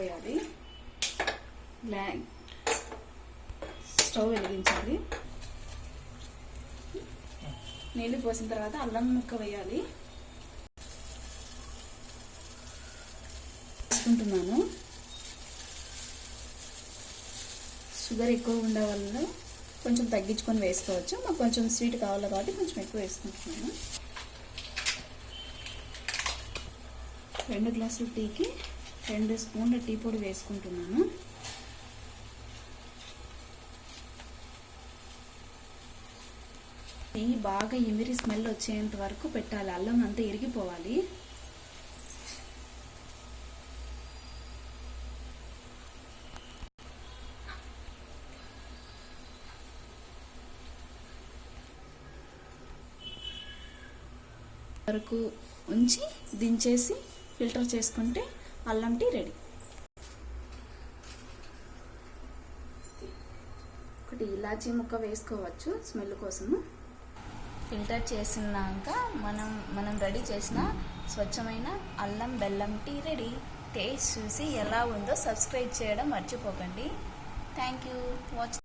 పోయాలి. స్టవ్ వెలిగించాలి. నీళ్ళు పోసిన తర్వాత అల్లం ముక్క వేయాలి. వేసుకుంటున్నాను. షుగర్ ఎక్కువ ఉండే వాళ్ళు కొంచెం తగ్గించుకొని వేసుకోవచ్చు. మాకు కొంచెం స్వీట్ కావాలి కాబట్టి కొంచెం ఎక్కువ వేసుకుంటున్నాను. 2 గ్లాసుల టీకి 2 స్పూన్ల టీ పొడి వేసుకుంటున్నాను. టీ బాగా ఇమిరి స్మెల్ వచ్చేంత వరకు పెట్టాలి. అల్లం అంతా ఇరిగిపోవాలి. వరకు ఉంచి దించేసి ఫిల్టర్ చేసుకుంటే అల్లం టీ రెడీ. ఒకటి ఇలాచీ ముక్క వేసుకోవచ్చు స్మెల్ కోసము. ఫిల్టర్ చేసినాక మనం రెడీ చేసిన స్వచ్ఛమైన అల్లం బెల్లం టీ రెడీ. టేస్ట్ చూసి ఎలా ఉందో సబ్స్క్రైబ్ చేయడం మర్చిపోకండి. Thank you. వాచ్